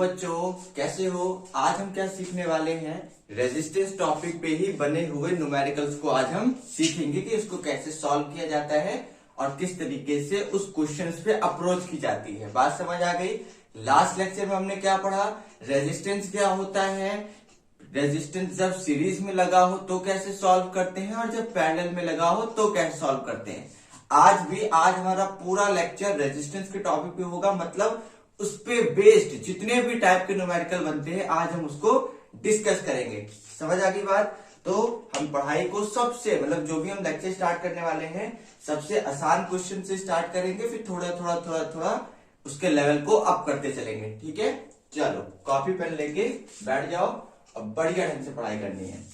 बच्चों, कैसे हो। आज हम क्या सीखने वाले हैं, रेजिस्टेंस टॉपिक पे ही बने हुए न्यूमेरिकल्स को आज हम सीखेंगे कि इसको कैसे सॉल्व किया जाता है और किस तरीके से उस क्वेश्चंस पे अप्रोच की जाती है। बात समझ आ गई। लास्ट लेक्चर में हमने क्या पढ़ा, रेजिस्टेंस क्या होता है, रेजिस्टेंस जब सीरीज में लगा हो तो कैसे सॉल्व करते हैं और जब पैरेलल में लगा हो तो कैसे सॉल्व करते हैं। आज हमारा पूरा लेक्चर रेजिस्टेंस के टॉपिक पे होगा, मतलब उस पे बेस्ड जितने भी टाइप के न्यूमेरिकल बनते हैं आज हम उसको डिस्कस करेंगे। समझ आ गई बात। तो हम पढ़ाई को सबसे मतलब जो भी हम लेक्चर स्टार्ट करने वाले हैं सबसे आसान क्वेश्चन से स्टार्ट करेंगे, फिर थोड़ा उसके लेवल को अप करते चलेंगे। ठीक है, चलो कॉपी पेन लेके बैठ जाओ, अब बढ़िया ढंग से पढ़ाई करनी है।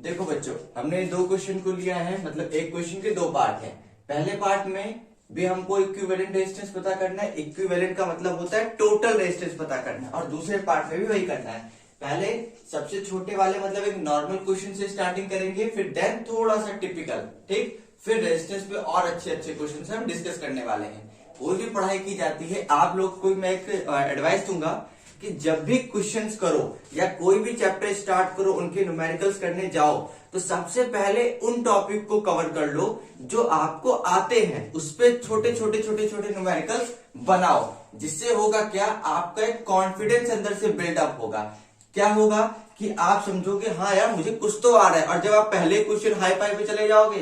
देखो बच्चों, हमने दो क्वेश्चन को लिया है, मतलब एक क्वेश्चन के दो पार्ट हैं। पहले पार्ट में भी हमको इक्विवेलेंट रेजिस्टेंस पता करना है। इक्विवेलेंट का मतलब होता है टोटल रेजिस्टेंस पता करना है, और दूसरे पार्ट में भी वही करना है। पहले सबसे छोटे वाले मतलब एक नॉर्मल क्वेश्चन से स्टार्टिंग करेंगे, फिर देन थोड़ा सा टिपिकल, ठीक, फिर रेजिस्टेंस पे और अच्छे क्वेश्चन से हम डिस्कस करने वाले हैं। कोई भी पढ़ाई की जाती है, आप लोग को मैं एक एडवाइस दूंगा कि जब भी क्वेश्चंस करो या कोई भी चैप्टर स्टार्ट करो, उनके न्यूमेरिकल्स करने जाओ तो सबसे पहले उन टॉपिक को कवर कर लो जो आपको आते हैं, उस पे छोटे छोटे न्यूमेरिकल्स बनाओ। जिससे होगा क्या, आपका एक कॉन्फिडेंस अंदर से बिल्डअप होगा। क्या होगा कि आप समझोगे हाँ यार मुझे कुछ तो आ रहा है, और जब आप पहले क्वेश्चन हाई फाई पे चले जाओगे,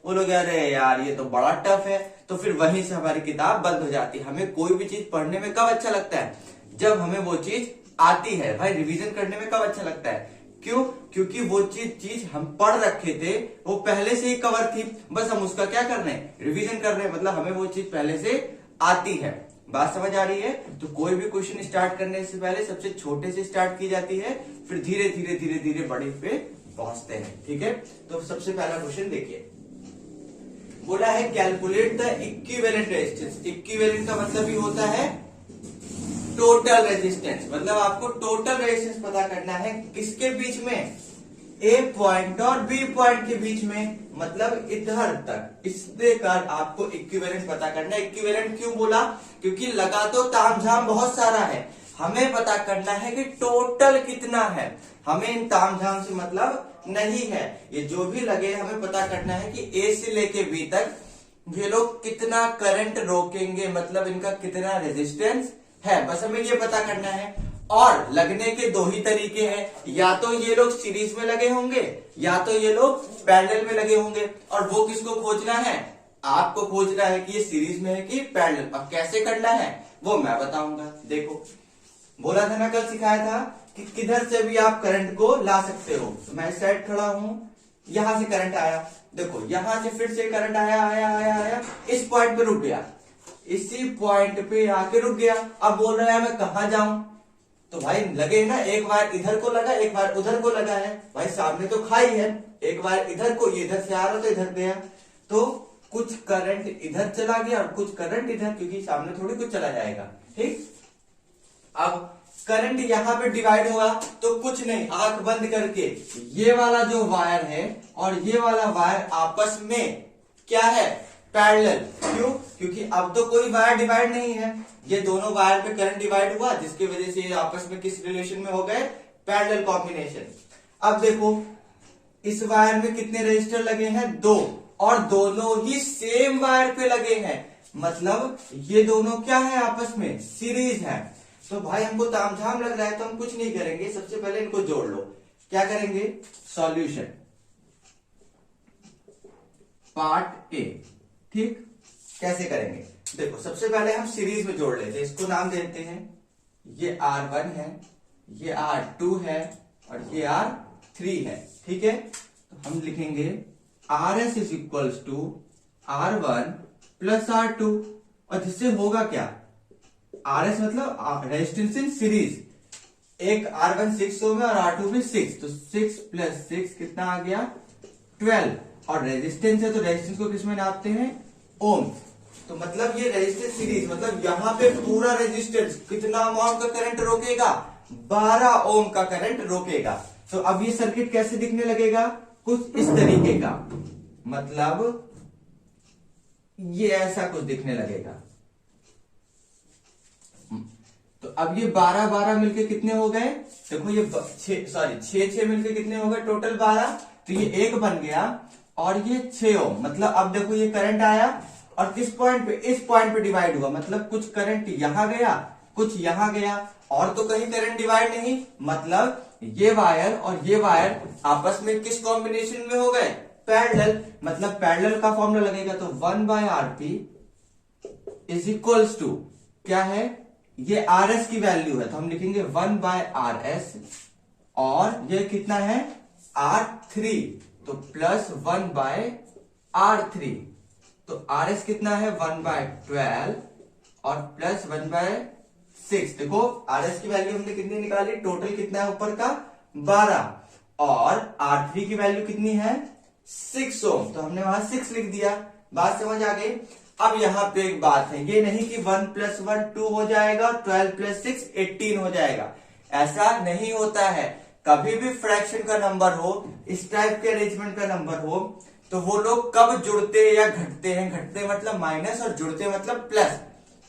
बोलोगे अरे यार ये तो बड़ा टफ है, तो फिर वहीं से हमारी किताब बंद हो जाती है। हमें कोई भी चीज पढ़ने में कब अच्छा लगता है, जब हमें वो चीज आती है। भाई रिवीजन करने में कब अच्छा लगता है, क्यों? क्योंकि वो चीज हम पढ़ रखे थे, वो पहले से ही कवर थी, बस हम उसका क्या कर रहे हैं, रिवीजन कर रहे हैं, मतलब हमें वो चीज पहले से आती है। बात समझ आ रही है। तो कोई भी क्वेश्चन स्टार्ट करने से पहले सबसे छोटे से स्टार्ट की जाती है, फिर धीरे धीरे बड़े पे पहुंचते हैं। ठीक है, तो सबसे पहला क्वेश्चन देखिए, बोला है calculate the equivalent resistance. Equivalent का मतलब ही होता है टोटल रेजिस्टेंस, मतलब आपको टोटल रेजिस्टेंस पता करना है किसके बीच में, ए पॉइंट और बी पॉइंट के बीच में, मतलब इधर तक। इस देकर आपको इक्विवेलेंट पता करना है। इक्विवेलेंट क्यों बोला, क्योंकि लगा तो तामझाम बहुत सारा है, हमें पता करना है कि टोटल कितना है। हमें इन तामझाम से मतलब नहीं है, ये जो भी लगे हमें पता करना है कि ए से लेके बी तक ये लोग कितना करंट रोकेंगे, मतलब इनका कितना रेजिस्टेंस है, बस हमें ये पता करना है। और लगने के दो ही तरीके हैं, या तो ये लोग सीरीज में लगे होंगे या तो ये लोग पैरेलल में लगे होंगे। और वो किसको खोजना है, आपको खोजना है कि ये सीरीज में है कि पैरेलल। अब कैसे करना है वो मैं बताऊंगा। देखो बोला था ना, कल सिखाया था कि किधर से भी आप करंट को ला सकते हो। तो मैं इस साइड खड़ा हूं, यहां से करंट आया, देखो यहां से फिर से करंट आया, इस पॉइंट पे रुक गया, इसी पॉइंट पे आके रुक गया। अब बोल रहा है मैं कहां जाऊं, तो भाई लगे ना, एक बार इधर को लगा एक बार उधर को लगा है, भाई सामने तो खाई है, एक बार इधर को, ये इधर से आ रहा तो इधर गया, तो कुछ करंट इधर चला गया और कुछ करंट इधर, क्योंकि सामने थोड़ी कुछ चला जाएगा। ठीक, अब करंट यहां पे डिवाइड हुआ तो कुछ नहीं, आंख बंद करके ये वाला जो वायर है और ये वाला वायर आपस में क्या है, पैरेलल। क्यों? क्योंकि अब तो कोई वायर डिवाइड नहीं है, ये दोनों वायर पे करंट डिवाइड हुआ, जिसकी वजह से ये आपस में किस रिलेशन में हो गए, पैरेलल कॉम्बिनेशन। अब देखो इस वायर में कितने रेजिस्टर लगे हैं, दो, और दोनों ही सेम वायर पे लगे हैं, मतलब ये दोनों क्या है, आपस में सीरीज है। तो भाई हमको तामझाम लग रहा है, तो हम कुछ नहीं करेंगे, सबसे पहले इनको जोड़ लो। क्या करेंगे, सॉल्यूशन पार्ट ए। ठीक, कैसे करेंगे, देखो सबसे पहले हम सीरीज में जोड़ लेते हैं, इसको नाम देते हैं, ये R1 है, ये R2 है और ये R3 है। ठीक है, तो हम लिखेंगे RS is equals to R1 plus R2, और जिससे होगा क्या, RS मतलब रेजिस्टेंस इन सीरीज, एक R1 6 ओम है और R2 भी 6, तो 6 प्लस 6 कितना आ गया, 12, और रेजिस्टेंस है तो रेजिस्टेंस को किसमें नापते हैं, ओम। तो मतलब ये रेजिस्टेंस सीरीज, मतलब यहाँ पे पूरा रेजिस्टेंस कितना अमाउंट का करंट रोकेगा, 12 ओम का करंट रोकेगा। तो अब ये सर्किट कैसे दिखने लगेगा, कुछ इस तरीके का, मतलब ये ऐसा कुछ दिखने लगेगा। तो अब ये 12 मिलके कितने हो गए, देखो ये 6 मिलके कितने हो गए, टोटल 12। तो ये 1 बन गया और ये 6 ओम। मतलब अब देखो ये करंट आया और किस पॉइंट पे, इस पॉइंट पे डिवाइड हुआ। मतलब कुछ करंट यहां गया, कुछ यहां गया, और तो कहीं करंट डिवाइड नहीं। मतलब ये वायर और ये वायर आपस में किस कॉम्बिनेशन में हो गए, पैरेलल। मतलब पैरेलल का फॉर्मूला लगेगा, तो 1/Rp इज इक्वल्स टू क्या है, ये RS की वैल्यू है तो हम लिखेंगे 1/RS, और ये कितना है R3, तो प्लस 1/R3। तो RS कितना है 1/12 और प्लस 1/6। देखो RS की वैल्यू हमने कितनी निकाली, टोटल कितना है ऊपर का 12, और R3 की वैल्यू कितनी है 6 ओम, तो हमने वहां 6 लिख दिया। बात समझ आ गई। अब यहाँ पे एक बात है, ये नहीं कि 1 + 1 2 हो जाएगा, 12 + 6 18 हो जाएगा, ऐसा नहीं होता है। कभी भी फ्रैक्शन का नंबर हो, इस टाइप के अरेंजमेंट का नंबर हो, तो वो लोग कब जुड़ते या घटते हैं, घटते मतलब माइनस और जुड़ते मतलब प्लस।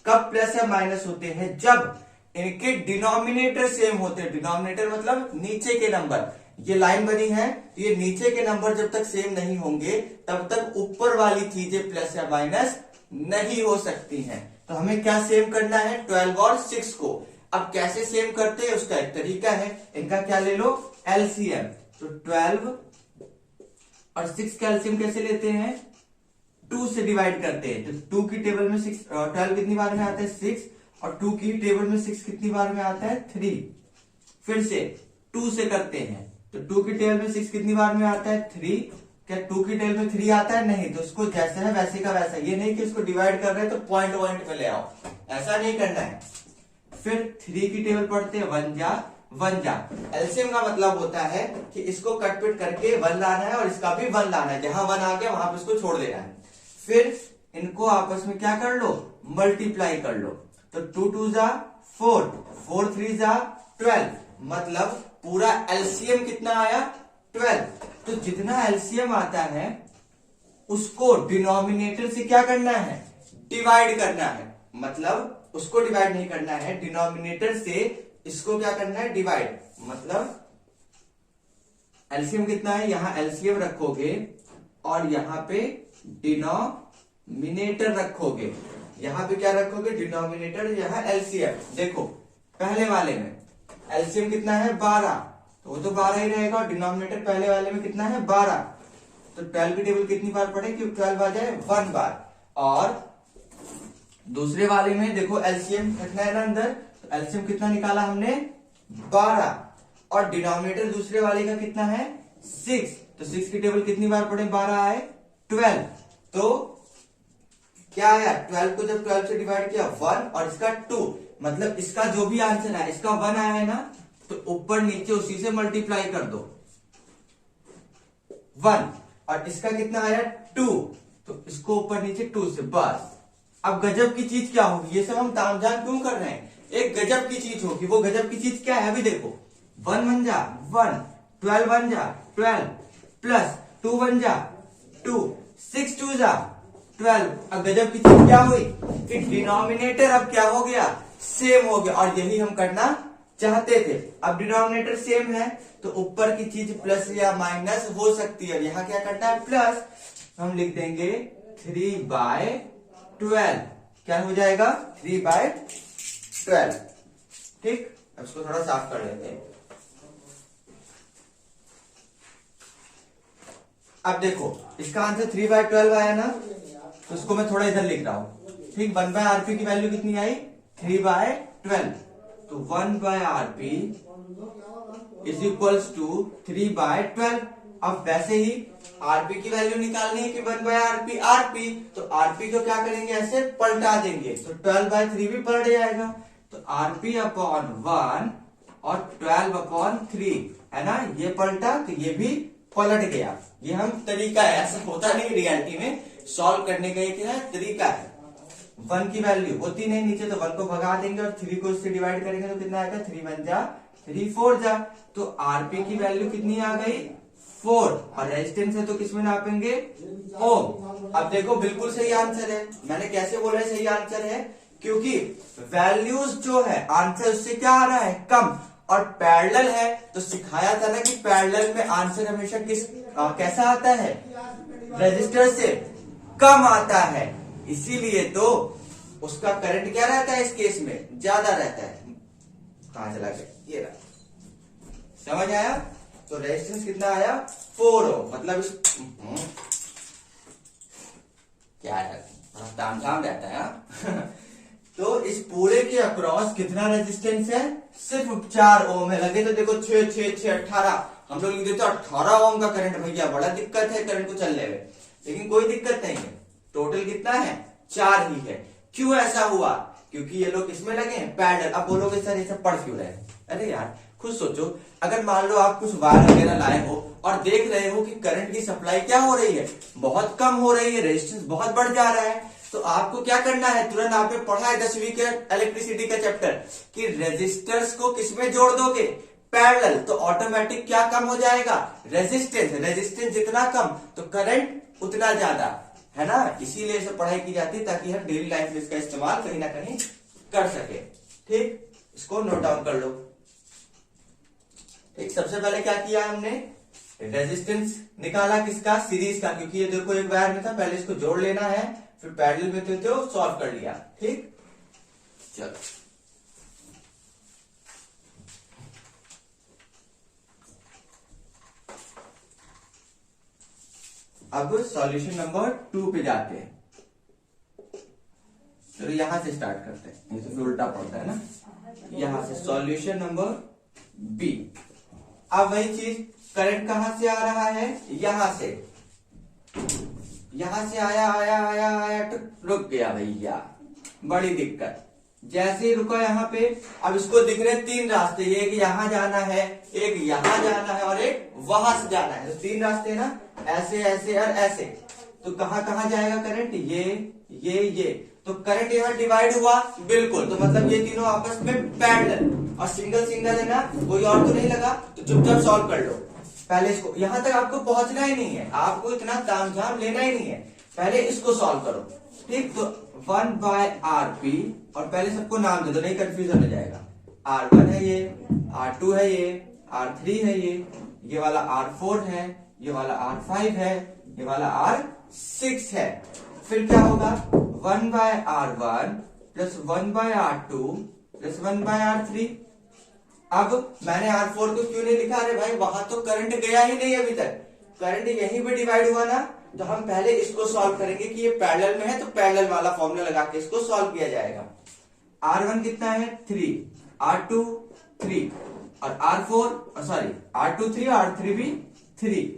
कब प्लस या माइनस होते हैं, जब इनके डिनोमिनेटर सेम होते हैं। डिनोमिनेटर मतलब नीचे के नंबर, ये लाइन बनी है तो ये नीचे के नंबर जब तक सेम नहीं होंगे तब तक ऊपर वाली चीजें प्लस या माइनस नहीं हो सकती हैं। तो हमें क्या सेम करना है, 12 और 6 को। अब कैसे सेम करते हैं उसका एक तरीका है, इनका क्या ले लो एलसीएम। तो 12 और 6 का एलसीएम कैसे लेते हैं, 2 से डिवाइड करते हैं। तो 2 की टेबल में 12 कितनी बार में आता है 6, और 2 की टेबल में 6 कितनी बार में आता है 3। फिर से 2 से करते हैं, तो 2 की टेबल में 6 कितनी बार में आता है 3। क्या 2 की टेबल में 3 आता है, नहीं। तो उसको जैसे है वैसे का वैसा, ये नहीं कि उसको डिवाइड कर रहे हैं तो पॉइंट पे ले आओ, ऐसा नहीं करना है। फिर 3 की टेबल पढ़ते हैं 1 जा। एलसीएम का मतलब होता है कि इसको कट पिट करके 1 लाना है और इसका भी 1 लाना है, जहां 1 आ गया वहां पे इसको छोड़ देना है। फिर इनको आपस में क्या कर लो, मल्टीप्लाई कर लो। तो 2 2 जा 4, 4 3 जा 12, मतलब पूरा एलसीएम कितना आया 12। तो जितना एलसीएम आता है उसको डिनोमिनेटर से क्या करना है, डिवाइड करना है। मतलब उसको डिवाइड नहीं करना है, डिनोमिनेटर से इसको क्या करना है, डिवाइड। मतलब एलसीएम कितना है, यहां एलसीएम रखोगे और यहां पे डिनोमिनेटर रखोगे। यहां पे क्या रखोगे, डिनोमिनेटर, यहां एलसीएम। देखो पहले वाले में एलसीएम कितना है 12, तो वो तो 12 ही रहेगा, और डिनोमिनेटर पहले वाले में कितना है 12। तो 12 की टेबल कितनी बार पढ़े कि 12 आ जाए 1 बार। और दूसरे वाले में देखो एलसीएम कितना है ना अंदर, तो एलसीएम कितना निकाला हमने 12, और डिनोमिनेटर दूसरे वाले का कितना है 6। तो 6 की टेबल कितनी बार पढ़े, 12 आए 12। तो क्या आया, 12 को जब 12 से डिवाइड किया 1 और इसका 2, मतलब इसका जो भी आंसर है, इसका 1 आया है ना, तो ऊपर नीचे उसी से मल्टीप्लाई कर दो 1, और इसका कितना आया 2, तो इसको ऊपर नीचे 2 से, बस। अब गजब की चीज क्या होगी, ये सब हम तामझाम क्यों कर रहे हैं, एक गजब की चीज होगी। वो गजब की चीज क्या है, अभी देखो 1 1 जा 1, 12 1 जा 12, प्लस 2 1 जा 2, 6 2 जा 12। अब गजब की चीज क्या हुई कि डिनोमिनेटर अब क्या हो गया, सेम हो गया, और यही हम करना चाहते थे। अब डिनोमिनेटर सेम है तो ऊपर की चीज प्लस या माइनस हो सकती है, यहाँ क्या करना है प्लस। हम लिख देंगे 3/12, क्या हो जाएगा 3/12। ठीक, अब इसको थोड़ा साफ कर लेते हैं। अब देखो इसका आंसर 3/12 आया ना, तो उसको मैं थोड़ा इधर लिख रहा हूं। ठीक, 1/Rp की वैल्यू कितनी आई 3/12, तो 1/Rp इज इक्वल्स टू 3/12। अब वैसे ही Rp की वैल्यू निकालनी है कि 1/Rp Rp, तो Rp को क्या करेंगे, ऐसे पलटा देंगे, तो 12/3 भी पलट जाएगा। तो Rp/1 और 12/3 है ना, ये पलटा तो ये भी पलट गया। ये हम तरीका है, ऐसा होता नहीं रियलिटी में, सॉल्व करने का एक तरीका है। 1 की वैल्यू होती नहीं नीचे, तो 1 को भगा देंगे और 3 को उससे डिवाइड करेंगे तो कितना आएगा 3 1 जा 3 4 जा, तो आरपी की वैल्यू कितनी आ गई 4, और रेजिस्टेंस है तो किसमें नापेंगे ओम। अब देखो बिल्कुल सही आंसर है। मैंने कैसे बोला है सही आंसर है, क्योंकि वैल्यूज जो है आंसर उससे क्या आ रहा है कम, और पैरेलल है तो सिखाया था ना कि पैरेलल में आंसर हमेशा कैसा आता है, रेजिस्टर से कम आता है, इसीलिए तो उसका करंट क्या रहता है इस केस में ज्यादा रहता है। कहां चला गया, ये रहा, समझ आया। तो रेजिस्टेंस कितना आया 4 ओम, मतलब क्या है तामझाम रहता है हाँ? तो इस पूरे के अक्रॉस कितना रेजिस्टेंस है, सिर्फ 4 ओम है। लगे तो देखो 6 6 6 18, हम लोग लिख देते 18 ओम का करंट, भैया बड़ा दिक्कत है करंट को चलने में, लेकिन कोई दिक्कत नहीं है। टोटल कितना है 4 ही है। क्यों ऐसा हुआ, क्योंकि ये लोग इसमें लगे हैं पैरेलल। अब बोलोगे सर ये सब पढ़ क्यों रहे, अरे यार खुद सोचो, अगर मान लो आप कुछ वायर वगैरह लाए हो और देख रहे हो कि करंट की सप्लाई क्या हो रही है, बहुत कम हो रही है, रेजिस्टेंस बहुत बढ़ जा रहा है, तो आपको क्या करना है, तुरंत आपने पढ़ा है 10वीं के इलेक्ट्रिसिटी का चैप्टर कि रेजिस्टर्स को किसमें जोड़ दोगे पैरेलल, तो ऑटोमेटिक क्या कम हो जाएगा रेजिस्टेंस। रेजिस्टेंस जितना कम तो करंट उतना ज्यादा, है ना। इसीलिए इसे पढ़ाई की जाती है ताकि हम डेली लाइफ में इसका इस्तेमाल कहीं ना कहीं कर सके। ठीक, इसको नोट डाउन कर लो। ठीक, सबसे पहले क्या किया हमने, रेजिस्टेंस निकाला किसका, सीरीज का, क्योंकि ये देखो एक वायर में था, पहले इसको जोड़ लेना है, फिर पैरेलल में थे तो सॉल्व कर लिया। ठीक, चलो अब सॉल्यूशन नंबर 2 पे जाते हैं। चलो यहां से स्टार्ट करते हैं, ये तो फिर उल्टा पड़ता है ना। यहां से सॉल्यूशन नंबर बी। अब वही चीज, करंट कहां से आ रहा है, यहां से, यहां से आया आया आया आया तो रुक गया भैया, बड़ी दिक्कत। जैसे ही रुका यहाँ पे, अब इसको दिख रहे 3 रास्ते, एक यहाँ जाना है, एक यहाँ जाना है और एक वहां से जाना है, तो 3 रास्ते ना, ऐसे ऐसे और ऐसे। तो कहां कहां जाएगा करंट, ये, तो करंट यहाँ डिवाइड हुआ बिल्कुल, तो मतलब ये तीनों आपस में पैरेलल, और सिंगल सिंगल है ना, कोई और तो नहीं लगा, तो चुपचाप सॉल्व कर लो। पहले इसको, यहां तक आपको पहुंचना ही नहीं है, आपको इतना तामझाम लेना ही नहीं है, पहले इसको सॉल्व करो। ठीक, तो 1/RP, और पहले सबको नाम दे दो, नहीं कंफ्यूजन हो जाएगा। R1 है ये, R2 है ये, R3 है ये वाला R4 है, ये वाला R5 है, ये वाला R6 है। फिर क्या होगा 1/R1 plus 1/R2 plus 1/R3। अब मैंने R4 को क्यों नहीं लिखा, अरे भाई वहां तो करंट गया ही नहीं अभी तक, करंट यहीं पे डिवाइड हुआ ना, तो हम पहले इसको सॉल्व करेंगे कि ये पैरेलल में है, तो पैरेलल वाला फॉर्मूला लगा के इसको सॉल्व किया जाएगा। R1 कितना है 3, R2 3 और R4 सॉरी R2 3 और R3 भी 3।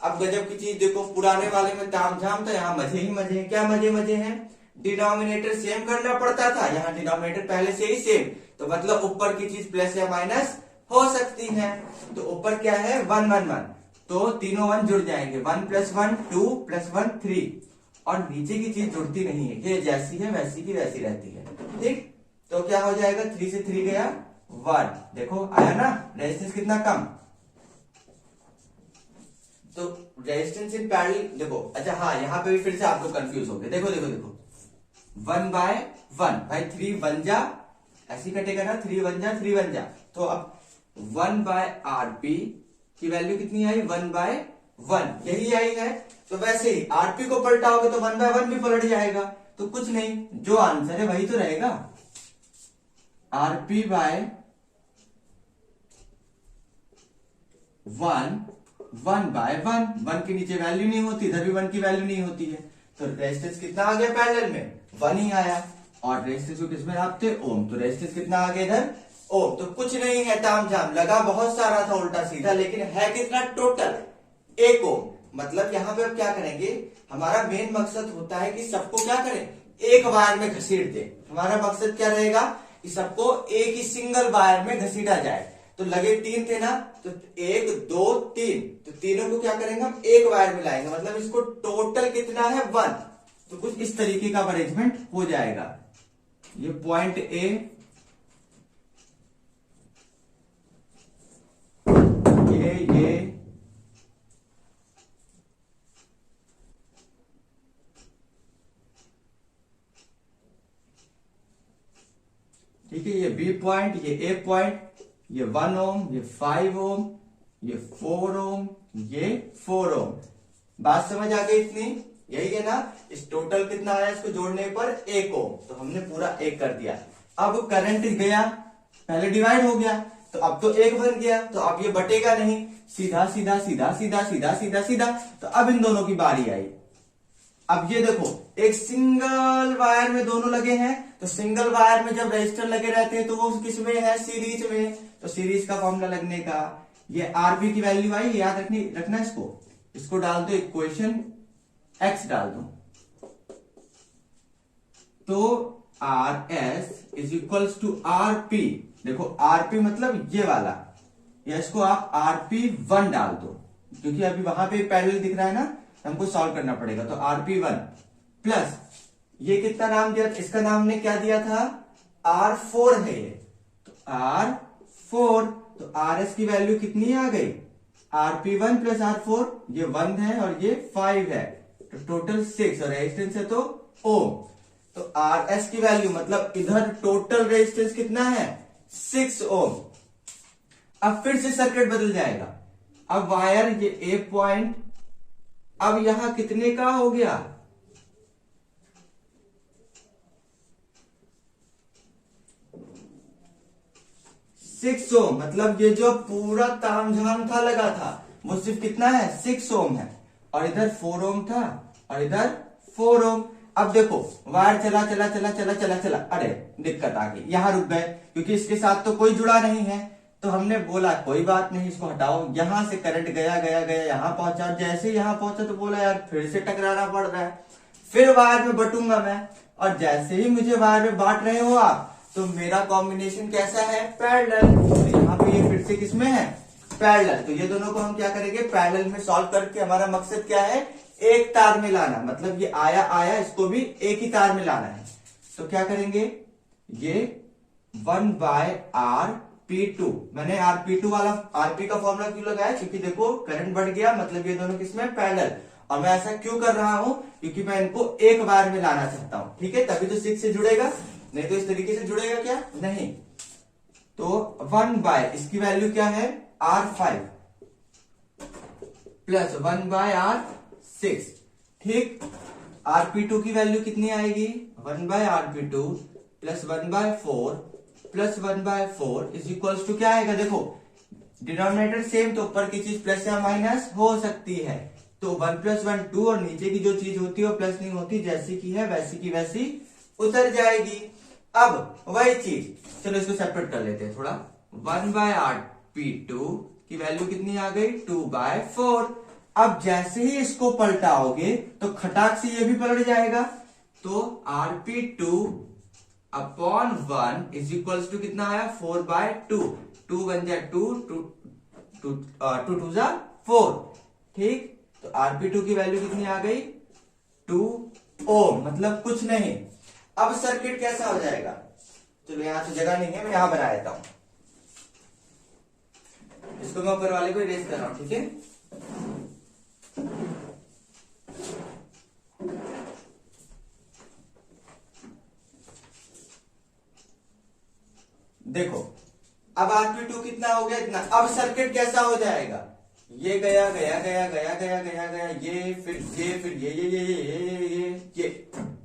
अब गजब की चीज देखो, पुराने वाले में तामझाम था, यहाँ मजे ही मजे हैं। क्या मजे हैं, डिनोमिनेटर सेम करना पड़ता था, यहाँ डिनोमिनेटर पहले से ही सेम, तो मतलब ऊपर की चीज प्लस या माइनस हो सकती है। तो ऊपर क्या है 1 1 1, तो तीनों 1 जुड़ जाएंगे, 1 + 1 2 + 1 3, और नीचे की चीज जुड़ती नहीं है, ये जैसी है वैसी की वैसी रहती है। ठीक, तो क्या हो जाएगा 3 से 3 गया 1, देखो आया ना, रेजिस्टेंस कितना कम। तो रेजिस्टेंस इन पैरेलल देखो, अच्छा हाँ यहाँ पे भी फिर से आप लोग कंफ्यूज हो गए, देखो 1/1 भाई 3 1 जा, ऐसी कटेगा ना, 3 1 जा 3 1 जा, तो अब 1/RP की वैल्यू कितनी आई 1/1, यही आई है। तो वैसे ही RP को पलटाओगे तो 1/1 भी पलट जाएगा, तो कुछ नहीं, जो आंसर है वही तो रहेगा, RP/1 1/1, 1 के नीचे वैल्यू नहीं होती, इधर भी 1 की वैल्यू नहीं होती है, तो रेजिस्टेंस कितना आ गया पैरेलल में 1 ही आया, और रेजिस्टेंस को किसमें नापते ओम, तो रेजिस्टेंस कितना आ गया इधर ओम। तो कुछ नहीं है तामझाम, लगा बहुत सारा था उल्टा सीधा, लेकिन है कितना टोटल 1 ओम। मतलब यहाँ पे अब क्या करेंगे, हमारा मेन मकसद होता है कि सबको क्या करें, एक वायर में घसीट दे। हमारा मकसद क्या रहेगा कि सबको एक ही सिंगल वायर में घसीटा जाए। तो लगे 3 थे ना, तो 1 2 3, तो तीनों को क्या करेंगे हम एक वायर में लाएंगे, मतलब इसको टोटल कितना है 1। तो कुछ इस तरीके का अरेंजमेंट हो जाएगा। ये पॉइंट ए, ये ठीक है, ये बी पॉइंट, ये ए पॉइंट, ये 1 ओम, ये 5 ओम, ये 4 ओम, ये 4 ओम। बात समझ आ गई इतनी? यही है ना? इस टोटल कितना आया इसको जोड़ने पर 1 ओम, तो हमने पूरा 1 कर दिया। अब करंट गया, पहले डिवाइड हो गया तो अब तो 1 बन गया, तो अब ये बटेगा नहीं, सीधा सीधा सीधा सीधा सीधा सीधा सीधा। तो अब इन दोनों की बारी आई। अब ये देखो, एक सिंगल वायर में दोनों लगे हैं, तो सिंगल वायर में जब रेजिस्टर लगे रहते हैं तो वो किस में है? सीरीज में। तो सीरीज का फॉर्मूला लगने का, ये आरपी की वैल्यू आई, याद रखना इसको डाल दो इक्वेशन, एक्स डाल दो, तो R S is equals to R P. देखो आरपी मतलब ये वाला, या इसको आप RP1 डाल दो, क्योंकि अभी वहां पे पैरेलल दिख रहा है ना, हमको सॉल्व करना पड़ेगा। तो RP1 प्लस ये कितना नाम दिया, इसका नाम ने क्या दिया था? R4 है ये, तो R4, तो RS की वैल्यू कितनी आ गई? RP1 प्लस R4, ये 1 है और ये 5 है, तो टोटल 6, और रेजिस्टेंस है तो ओम। तो RS की वैल्यू मतलब इधर टोटल रेजिस्टेंस कितना है? 6 ओम। अब फिर से सर्किट बदल जाएगा। अब वायर ये ए पॉइंट, अब यहां कितने का हो गया? 6 ओम। मतलब ये जो पूरा तामझाम था लगा था वो सिर्फ कितना है? 6 ओम है, और इधर 4 ओम था और इधर 4 ओम। अब देखो वायर चला चला चला चला चला चला, अरे दिक्कत आ गई, यहां रुक गए क्योंकि इसके साथ तो कोई जुड़ा नहीं है। तो हमने बोला कोई बात नहीं, इसको हटाओ। यहां से करंट गया गया गया, यहां पहुंचा, जैसे यहां पहुंचा तो बोला यार फिर से टकराना पड़ रहा है, फिर वायर में बटूंगा मैं। और जैसे ही मुझे वायर में बांट रहे हो आप, तो मेरा कॉम्बिनेशन कैसा है? पैरेलल। तो यहाँ पे ये फिर से किसमें है? पैरेलल। तो ये दोनों को हम क्या करेंगे? पैरेलल में सॉल्व करके हमारा मकसद क्या है? एक तार में लाना, मतलब ये आया आया, इसको भी एक ही तार में लाना है। तो क्या करेंगे? ये 1/RP2, मैंने RP2 वाला RP का फॉर्मूला क्यों लगाया? क्योंकि देखो करंट बढ़ गया, मतलब ये दोनों किसमें? पैरेलल। और मैं ऐसा क्यों कर रहा हूं? क्योंकि मैं इनको एक बार में लाना चाहता हूं, ठीक है? तभी तो 6 से जुड़ेगा, नहीं तो इस तरीके से जुड़ेगा क्या? नहीं। तो 1/ इसकी वैल्यू क्या है? R5 प्लस 1/R6, ठीक। RP2 की वैल्यू कितनी आएगी? 1/RP2 plus 1/4 plus 1/4 is equals to क्या आएगा? देखो डिनोमिनेटर सेम, तो ऊपर की चीज प्लस या माइनस हो सकती है, तो 1 + 1 2, और नीचे की जो चीज होती है वो प्लस नहीं होती, जैसी की है वैसी की वैसी उतर जाएगी। अब वही चीज, चलो इसको सेपरेट कर लेते हैं थोड़ा। 1/RP2 की वैल्यू कितनी आ गई? 2/4। अब जैसे ही इसको पलटाओगे तो खटाक से ये भी पलट जाएगा, तो RP2/1 इज इक्वल्स टू कितना आया? 4/2। 2 बन जाए 2, 2 2 जा 4, ठीक। तो RP2 की वैल्यू कितनी आ गई? 2 ओम, मतलब कुछ नहीं। अब सर्किट कैसा हो जाएगा? चलो यहां से जगह नहीं है, मैं यहां बना देता हूं, इसको मैं ऊपर वाले को इरेज कर रहा हूं, ठीक है। देखो अब RP2 कितना हो गया? इतना। अब सर्किट कैसा हो जाएगा? ये गया गया गया गया गया गया गया, ये फिर ये फिर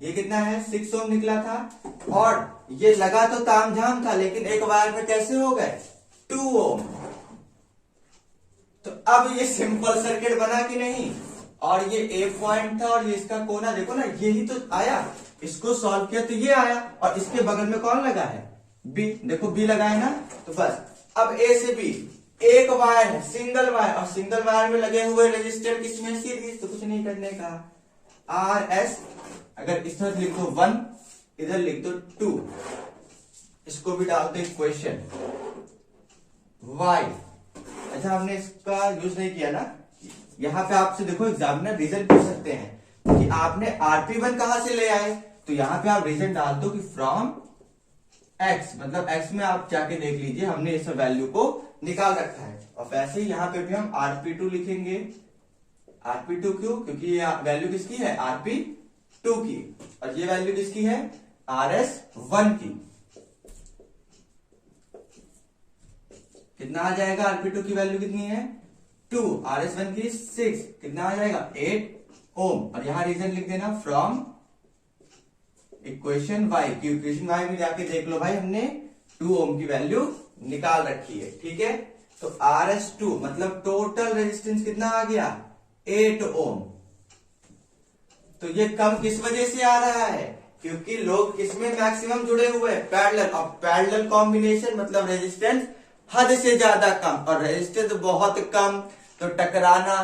ये कितना है? 6 ओम निकला था, और ये लगा तो तामझाम था, लेकिन एक वायर में कैसे हो गए? 2 ओम। तो अब ये सिंपल सर्किट बना कि नहीं? और ये ए पॉइंट था और ये इसका कोना, देखो ना, ये ही तो आया, इसको सॉल्व किया तो ये आया, और इसके बगल में कौन लगा है? बी। देखो बी लगा है ना, तो बस अब ए से बी एक वायर है, सिंगल वायर, और सिंगल वायर में लगे हुए रेजिस्टर किसमें? सीरीज। तो कुछ नहीं करने का, RS, अगर इस तरह लिख दो 1, इधर लिख दो 2, इसको भी डाल दो इक्वेशन Y। अच्छा हमने इसका यूज नहीं किया ना, यहां पे आपसे देखो एग्जामिनर रीजन पूछ सकते हैं कि आपने RP1 कहां से ले आए, तो यहां पे आप रीजन डाल दो कि फ्रॉम x, मतलब x में आप जाके देख लीजिए हमने इस वैल्यू को निकाल रखा है। और वैसे ही यहाँ पे भी हम rp2 लिखेंगे। rp2 क्यों? क्योंकि ये वैल्यू किसकी है? rp2 की, और ये वैल्यू किसकी है? rs1 की। कितना आ जाएगा? rp2 की वैल्यू कितनी है? 2, rs1 की 6, कितना आ जाएगा? 8 ओम। और यहां रीजन लिख देना फ्रॉम इक्वेशन y की। इक्वेशन y में जाके देख लो भाई, हमने 2 ओम की वैल्यू निकाल रखी है। ठीक है, तो rs2 मतलब टोटल रेजिस्टेंस कितना आ गया? 8 ओम। तो ये कम किस वजह से आ रहा है? क्योंकि लोग किसमें मैक्सिमम जुड़े हुए हैं? पैरेलल। और पैरेलल कॉम्बिनेशन मतलब रेजिस्टेंस हद से ज्यादा कम, और रेजिस्टेंस बहुत कम, तो टकराना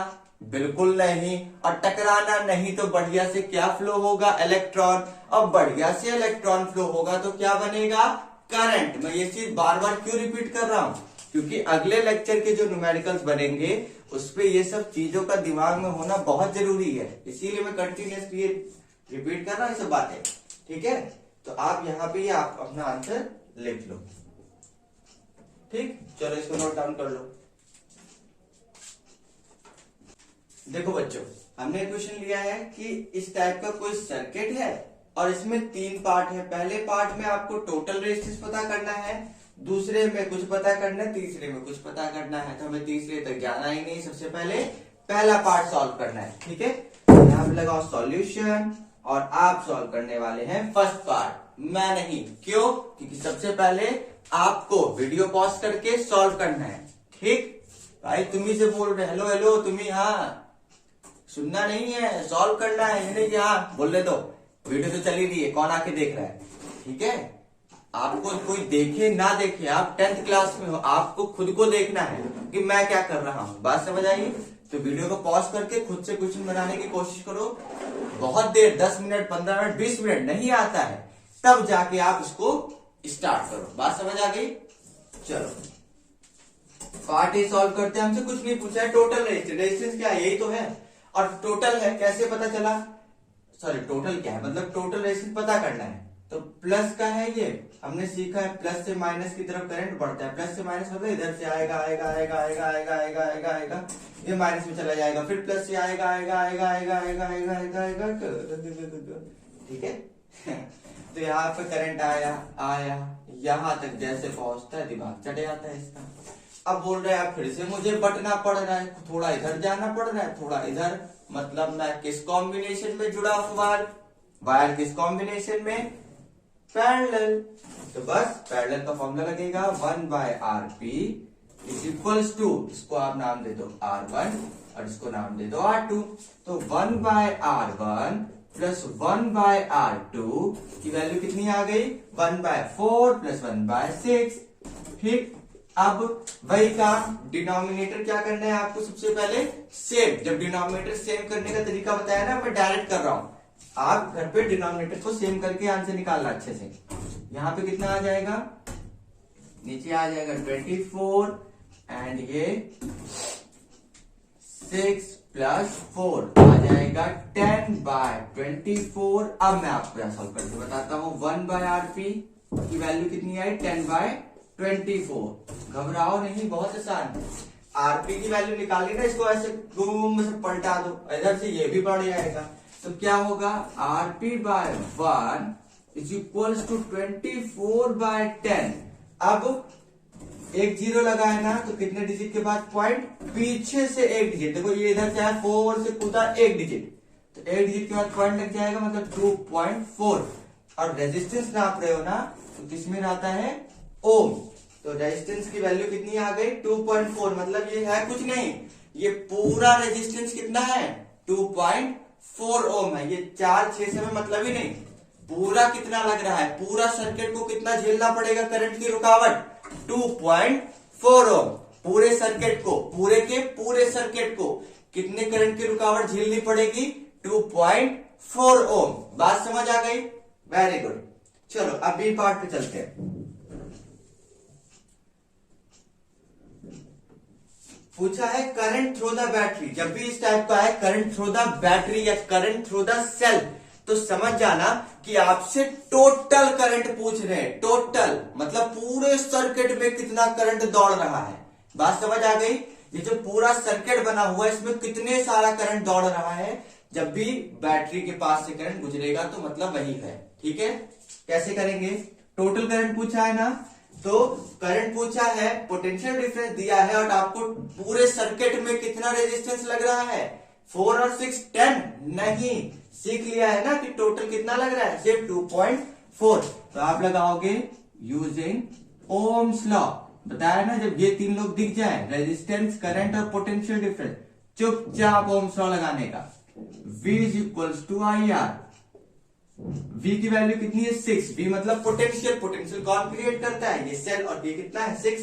बिल्कुल नहीं। और टकराना नहीं तो बढ़िया से क्या फ्लो होगा? इलेक्ट्रॉन। और बढ़िया से इलेक्ट्रॉन फ्लो होगा तो क्या बनेगा? करंट। मैं ये चीज बार बार क्यों रिपीट कर रहा हूं? क्योंकि अगले लेक्चर के जो न्यूमेरिकल्स बनेंगे उस पे ये सब चीजों का दिमाग में होना बहुत जरूरी है, इसीलिए मैं कंटिन्यूसली रिपीट कर रहा हूं ये सब बातें। ठीक है, तो आप यहाँ पे आप अपना आंसर लिख लो। ठीक, चलो इसको नोट डाउन कर लो। देखो बच्चों, हमने क्वेश्चन लिया है कि इस टाइप का कोई सर्किट है और इसमें 3 पार्ट है। पहले पार्ट में आपको टोटल रेजिस्टेंस पता करना है, दूसरे में कुछ पता करना है, तीसरे में कुछ पता करना है। तो हमें तीसरे तक जाना ही नहीं, सबसे पहले पहला पार्ट सॉल्व करना है। ठीक है, यहाँ पे लगाओ सॉल्यूशन, और आप सॉल्व करने वाले हैं फर्स्ट पार्ट, मैं नहीं। क्यों? क्योंकि सबसे पहले आपको वीडियो पॉज करके सॉल्व करना है। ठीक भाई, तुम्ही से बोल रहे हेलो हेलो, तुम्ही हाँ सुनना नहीं है, सॉल्व करना है। ये नहीं कि हाँ बोलने दो, वीडियो तो चल ही रही है, कौन आके देख रहा है। ठीक है, आपको कोई देखे ना देखे, आप 10th क्लास में हो, आपको खुद को देखना है कि मैं क्या कर रहा हूं। बात समझ आई? तो वीडियो को पॉज करके खुद से क्वेश्चन बनाने की कोशिश करो। बहुत देर, 10 मिनट, 15 मिनट, 20 मिनट नहीं आता है, तब जाके आप इसको स्टार्ट करो। बात समझ आ गई? चलो पार्ट ए सॉल्व करते हैं। हमसे कुछ नहीं पूछा है, टोटल रेजिस्टेंस क्या है, यही तो है। और टोटल है, कैसे पता चला? सॉरी, टोटल क्या है मतलब टोटल रेजिस्टेंस पता करना है। तो प्लस का है, ये हमने सीखा है, प्लस से माइनस की तरफ करंट बढ़ता है। प्लस से माइनस मतलब इधर से आएगा आएगा आएगा आएगा आएगा आएगा आएगा आएगा, ये माइनस में चला जाएगा, फिर प्लस से आएगा आएगा आएगा आएगा आएगा आएगा आएगा आएगा। ठीक है, तो यहाँ पे करंट आया आया, यहाँ तक जैसे पहुंचता है दिमाग चढ़ जाता है इसका। अब बोल रहे हैं फिर से मुझे बटना पड़ रहा है, थोड़ा इधर जाना पड़ रहा है, थोड़ा इधर, मतलब मैं किस कॉम्बिनेशन में जुड़ा हूं? वायर किस कॉम्बिनेशन में? पैरेलल। तो बस पैरेलल का फॉर्मूला लगेगा 1/Rp इज इक्वल्स टू, इसको आप नाम दे दो R1 और इसको नाम दे दो R2। तो 1/R1 प्लस 1/R2 की वैल्यू कितनी आ गई? 1/4 प्लस 1/6। ठीक, अब वही काम, डिनोमिनेटर क्या करना है आपको? सबसे पहले सेम। जब डिनोमिनेटर सेम करने का तरीका बताया ना, मैं डायरेक्ट कर रहा हूं, आप घर पे डिनोमिनेटर को सेम करके आंसर निकालना अच्छे से। यहाँ पे कितना आ जाएगा? नीचे आ जाएगा 24 एंड ये 6 प्लस 4 आ जाएगा 10/24। अब मैं आपको यहां सॉल्व करके बताता हूँ। 1/Rp की वैल्यू कितनी आई? 10/24। घबराओ नहीं, बहुत आसान है। आरपी की वैल्यू निकाली ना, इसको ऐसे घूम से पलटा दो, इधर से ये भी बढ़ जाएगा। तो क्या होगा? Rp/1 is equals to 24/10। अब एक जीरो लगाए ना, तो कितने डिजिट के बाद पॉइंट? पीछे से एक डिजिट। देखो ये इधर से 4 से कूदा एक डिजिट, तो एक डिजिट के बाद पॉइंट लग जाएगा, मतलब 2.4। और रेजिस्टेंस नाप रहे हो ना, तो किसमें आता है? ओम। तो रेजिस्टेंस की वैल्यू कितनी आ गई? 2.4। मतलब ये है कुछ नहीं, ये पूरा रेजिस्टेंस कितना है? 2.4 ओम है। ये 4 6 से में मतलब ही नहीं, पूरा कितना लग रहा है? पूरा सर्किट को कितना झेलना पड़ेगा करंट की रुकावट? 2.4 ओम। पूरे सर्किट को, पूरे के पूरे सर्किट को कितने करंट की रुकावट झेलनी पड़ेगी? 2.4 ओम। बात समझ आ गई? Very good. चलो अब बी पार्ट पे चलते हैं। पूछा है करंट थ्रू द बैटरी। जब भी इस टाइप का है करंट थ्रू द बैटरी या करंट थ्रू द सेल, तो समझ जाना कि आपसे टोटल करंट पूछ रहे हैं। टोटल मतलब पूरे सर्किट में कितना करंट दौड़ रहा है। बात समझ आ गई? ये जो पूरा सर्किट बना हुआ है इसमें कितने सारा करंट दौड़ रहा है। जब भी बैटरी के पास से करंट गुजरेगा तो मतलब वही है। ठीक है, कैसे करेंगे? टोटल करंट पूछा है ना, तो करंट पूछा है, पोटेंशियल डिफरेंस दिया है और आपको पूरे सर्किट में कितना रेजिस्टेंस लग रहा है, 4 और 6 10 नहीं, सीख लिया है ना कि टोटल कितना लग रहा है, सिर्फ 2.4। तो आप लगाओगे यूजिंग ओम्स लॉ। बताया ना, जब ये तीन लोग दिख जाए, रेजिस्टेंस, करंट और पोटेंशियल डिफरेंस, चुपचाप ओम्स लॉ लगाने का। V is equals to I R. V की वैल्यू कितनी है 6। V मतलब पोटेंशियल, पोटेंशियल कौन क्रिएट करता है, ये सेल, और ये कितना है 6।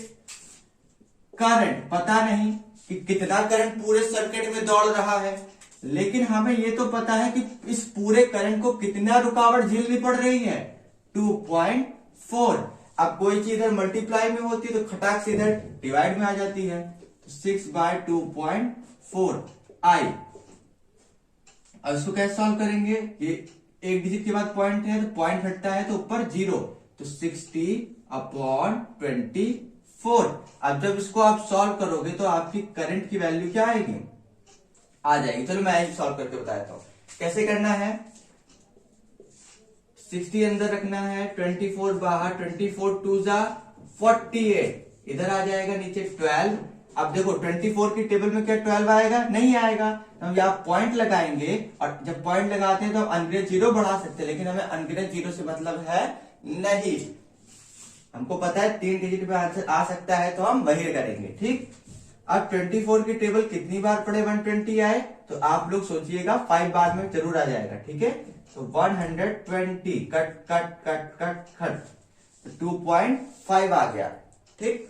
करंट पता नहीं कि कितना करंट पूरे सर्किट में दौड़ रहा है, लेकिन हमें ये तो पता है कि इस पूरे करंट को कितना रुकावट झेलनी पड़ रही है, 2.4। अब कोई चीज इधर मल्टीप्लाई में होती है तो खटाक से इधर डिवाइड में आ जाती है, तो 6/2.4 आई। अब इसको कैसे सॉल्व करेंगे? ये एक डिजिट के बाद पॉइंट है तो पॉइंट हटता है तो ऊपर 0, तो 60/24। अब जब इसको आप सॉल्व करोगे तो आपकी करंट की वैल्यू क्या आएगी, आ जाएगी। चलो मैं सॉल्व करके बताता हूं कैसे करना है। 60 अंदर रखना है, 24 बाहर, 24 2 जा 48, इधर आ जाएगा नीचे 12। अब देखो 24 की टेबल में क्या 12 आएगा, नहीं आएगा, तो हम यहाँ पॉइंट लगाएंगे, और जब पॉइंट लगाते हैं तो हम अनग्रेड 0 बढ़ा सकते हैं, लेकिन हमें अनग्रेड 0 से मतलब है नहीं। हमको पता है 3 डिजिट में आंसर आ सकता है तो हम वही करेंगे। ठीक, अब 24 की टेबल कितनी बार पढ़े 120 आए, तो आप लोग सोचिएगा 5 बार में जरूर आ जाएगा। ठीक है, तो 120 cut cut cut cut cut, तो 2.5 आ गया। ठीक,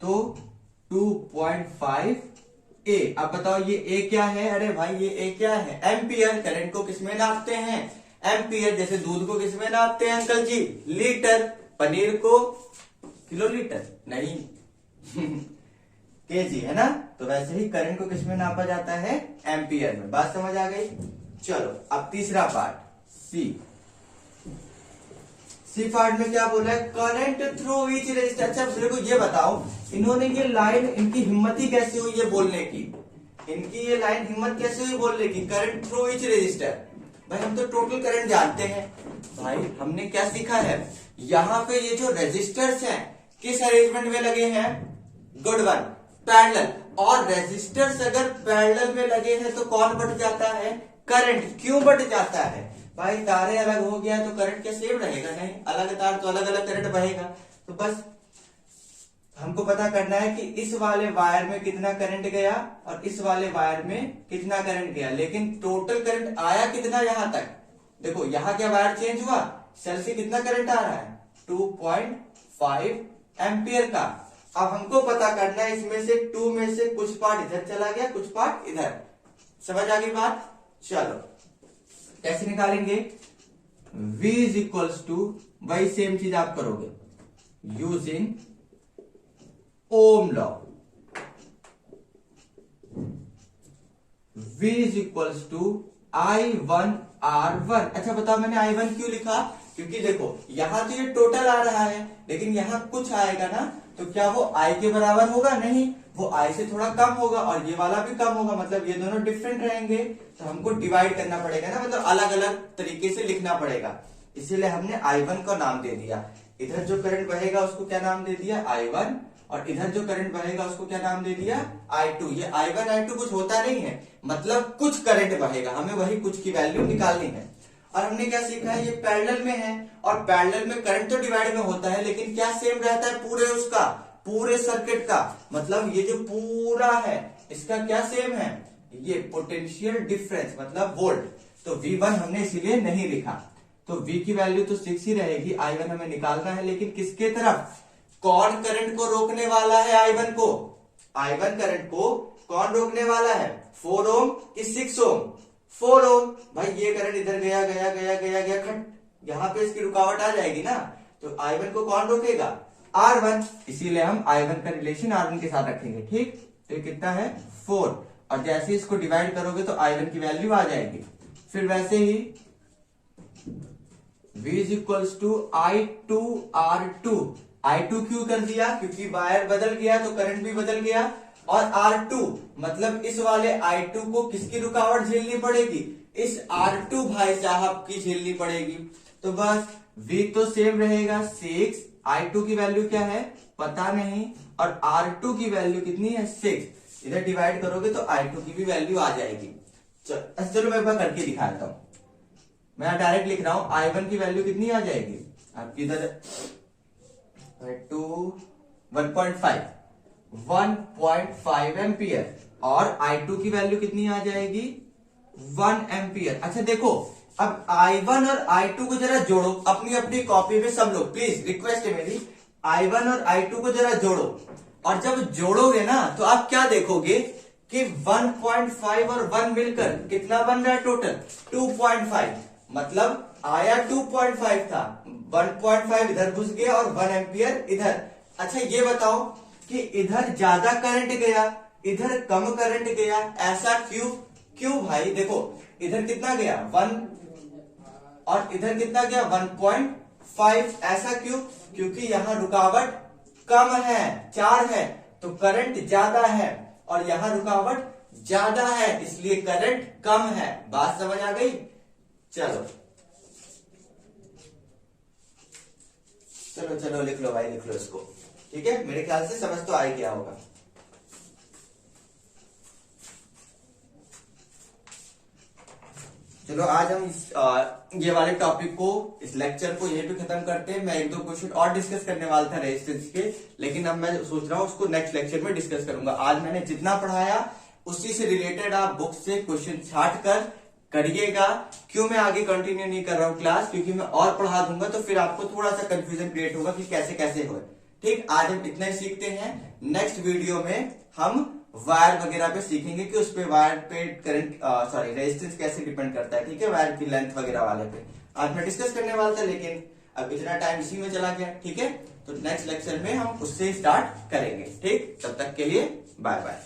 तो 2.5 ए। अब बताओ ये ए क्या है? अरे भाई ये ए क्या है, एम्पियर। करंट को किसमें नापते हैं, एम्पियर। जैसे दूध को किसमें नापते हैं अंकल जी, लीटर। पनीर को किलोलीटर नहीं केजी, है ना। तो वैसे ही करंट को किसमें नापा जाता है, एम्पियर में। बात समझ आ गई? चलो अब तीसरा पार्ट, सी पार्ट में क्या बोला है, करंट थ्रू ईच रेजिस्टर। अच्छा मेरे को ये बताओ, इन्होंने ये लाइन, इनकी हिम्मत ही कैसे हुई ये बोलने की, इनकी ये लाइन हिम्मत कैसे हुई बोलने की, करंट थ्रू ईच रेजिस्टर। भाई हम तो टोटल करंट जानते हैं। भाई हमने क्या सीखा है, यहाँ पे ये जो रेजिस्टर्स हैं किस अरेंजमेंट में लगे हैं, गुड वन, पैरेलल। और रेजिस्टर्स अगर पैरेलल में लगे हैं तो कौन बढ़ जाता है, करंट। क्यों बढ़ जाता है भाई, तारे अलग हो गया तो करंट क्या सेम रहेगा, नहीं, अलग तार तो अलग अलग करंट बहेगा। तो बस हमको पता करना है कि इस वाले वायर में कितना करंट गया और इस वाले वायर में कितना करंट गया, लेकिन टोटल करंट आया कितना यहाँ तक। देखो यहाँ क्या वायर चेंज हुआ, सेल से कितना करंट आ रहा है, 2.5 एम्पियर का। अब हमको पता करना है इसमें से 2 में से कुछ पार्ट इधर चला गया, कुछ पार्ट इधर। समझ आ गई बात? चलो कैसे निकालेंगे, V इज इक्वल्स टू, वही सेम चीज आप करोगे using ohm law. V is equals to I1R1। अच्छा बताओ मैंने I1 क्यों लिखा, क्योंकि देखो यहां तो ये टोटल आ रहा है, लेकिन यहां कुछ आएगा ना, तो क्या वो I के बराबर होगा, नहीं, वो I से थोड़ा कम होगा, और ये वाला भी कम होगा, मतलब ये दोनों डिफरेंट रहेंगे। तो हमको डिवाइड करना पड़ेगा ना, मतलब अलग अलग तरीके से लिखना पड़ेगा, इसीलिए हमने I1 का नाम दे दिया। इधर जो करंट बहेगा उसको क्या नाम दे दिया, I1, और इधर जो करंट बहेगा उसको क्या नाम दे दिया, I2। ये I1 I2 कुछ होता नहीं है, मतलब कुछ करंट बहेगा, हमें वही कुछ की वैल्यू निकालनी है। और हमने क्या सीखा है, ये पैरेलल में है, और पैरेलल में करंट तो डिवाइड में होता है, लेकिन क्या सेम रहता है पूरे उसका, पूरे सर्किट का। मतलब ये जो पूरा है इसका क्या सेम है, ये पोटेंशियल डिफरेंस मतलब वोल्ट। तो V1 हमने इसीलिए नहीं लिखा, तो V की वैल्यू तो 6 ही रहेगी। I1 हमें निकालना है, लेकिन किसके तरफ, कौन करंट को रोकने वाला है, I1 को, I1 करंट को कौन रोकने वाला है, 4 ओम कि 6 ओम, 4 ओम। भाई ये करंट इधर गया गया गया गया गया खट, यहाँ पे इसकी रुकावट आ जाएगी ना, तो I1 को कौन रोकेगा, R1। इसीलिए हम I1 का रिलेशन R1 के साथ रखेंगे। ठीक, तो ये कितना है 4, और जैसे ही इसको डिवाइड करोगे तो I1 की वैल्यू आ जाएगी। फिर वैसे ही V is equals to I2R2। I2 क्यों कर दिया, क्योंकि वायर बदल गया तो करंट भी बदल गया, और R2 मतलब इस वाले I2 को किसकी रुकावट झेलनी पड़ेगी, इस R2 भाई साहब की झेलनी पड़ेगी। तो बस V तो सेम रहेगा 6, I2 की वैल्यू क्या है पता नहीं, और R2 की वैल्यू कितनी है 6। इधर डिवाइड करोगे तो I2 की भी वैल्यू आ जाएगी। चलो मैं एक बार करके दिखाता हूं। मैं डायरेक्ट लिख रहा हूं, I1 की वैल्यू कितनी आ जाएगी आपकी, इधर 1.5 एम्पियर, और I2 की वैल्यू कितनी आ जाएगी 1 एम्पियर। अच्छा देखो, अब I1 और I2 को जरा जोड़ो अपनी अपनी कॉपी में सब लोग, प्लीज रिक्वेस्ट है मेरी, I1 और I2 को जरा जोड़ो, और जब जोड़ोगे ना तो आप क्या देखोगे कि 1.5 और 1 मिलकर कितना बन रहा है टोटल 2.5, मतलब आया 2.5 था, 1.5 इधर घुस गया और 1 एम्पियर इधर। अच्छा ये बताओ कि इधर ज्यादा करंट गया इधर कम करंट गया, ऐसा क्यों? क्यों भाई देखो, इधर कितना गया 1 और इधर कितना गया 1.5, ऐसा क्यों? क्योंकि यहां रुकावट कम है 4 है तो करंट ज्यादा है, और यहां रुकावट ज्यादा है इसलिए करंट कम है। बात समझ आ गई? चलो चलो चलो लिख लो भाई, लिख लो इसको, ठीक है, मेरे ख्याल से समझ तो आ ही गया होगा। चलो आज हम ये वाले टॉपिक को, इस लेक्चर को यहीं पे खत्म करते हैं। मैं 1-2 क्वेश्चन और डिस्कस करने वाला था रेजिस्टेंस के, लेकिन अब मैं सोच रहा हूँ उसको नेक्स्ट लेक्चर में डिस्कस करूंगा। आज मैंने जितना पढ़ाया उसी से रिलेटेड आप बुक से क्वेश्चन छाट कर करिएगा। क्यों मैं आगे कंटिन्यू नहीं कर रहा हूँ क्लास, क्योंकि मैं और पढ़ा दूंगा तो फिर आपको थोड़ा सा कंफ्यूजन क्रिएट होगा कि कैसे कैसे हो। ठीक, आज हम इतना ही सीखते हैं। नेक्स्ट वीडियो में हम वायर वगैरह पे सीखेंगे कि उस पे वायर पे करंट रेजिस्टेंस कैसे डिपेंड करता है, ठीक है, वायर की लेंथ वगैरह वाले पे आज मैं डिस्कस करने वाला था, लेकिन अब इतना टाइम इसी में चला गया। ठीक है, तो नेक्स्ट लेक्चर में हम उससे स्टार्ट करेंगे। ठीक, तब तक के लिए बाय बाय।